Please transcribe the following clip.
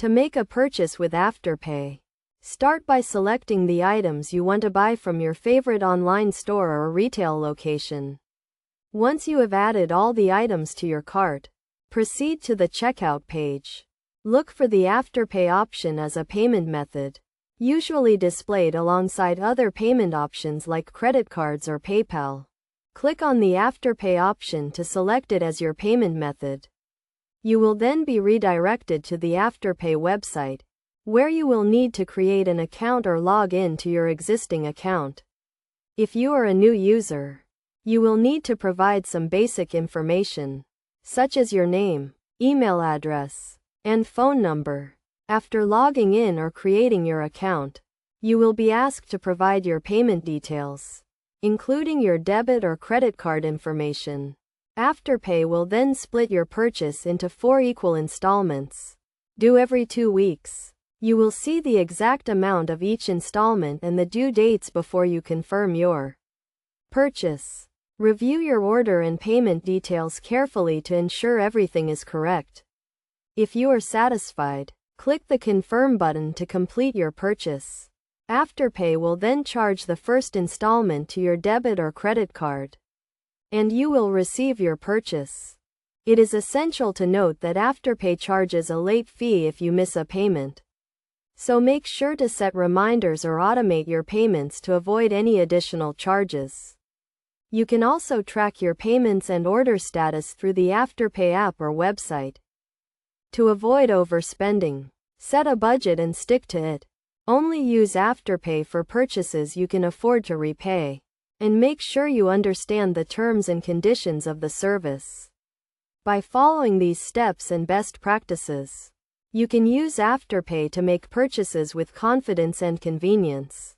To make a purchase with Afterpay, start by selecting the items you want to buy from your favorite online store or retail location. Once you have added all the items to your cart, proceed to the checkout page. Look for the Afterpay option as a payment method, usually displayed alongside other payment options like credit cards or PayPal. Click on the Afterpay option to select it as your payment method. You will then be redirected to the Afterpay website, where you will need to create an account or log in to your existing account. If you are a new user, you will need to provide some basic information, such as your name, email address, and phone number. After logging in or creating your account, you will be asked to provide your payment details, including your debit or credit card information. Afterpay will then split your purchase into 4 equal installments, due every 2 weeks. You will see the exact amount of each installment and the due dates before you confirm your purchase. Review your order and payment details carefully to ensure everything is correct. If you are satisfied, click the Confirm button to complete your purchase. Afterpay will then charge the first installment to your debit or credit card, and you will receive your purchase. It is essential to note that Afterpay charges a late fee if you miss a payment, so make sure to set reminders or automate your payments to avoid any additional charges. You can also track your payments and order status through the Afterpay app or website. To avoid overspending, set a budget and stick to it. Only use Afterpay for purchases you can afford to repay, and make sure you understand the terms and conditions of the service. By following these steps and best practices, you can use Afterpay to make purchases with confidence and convenience.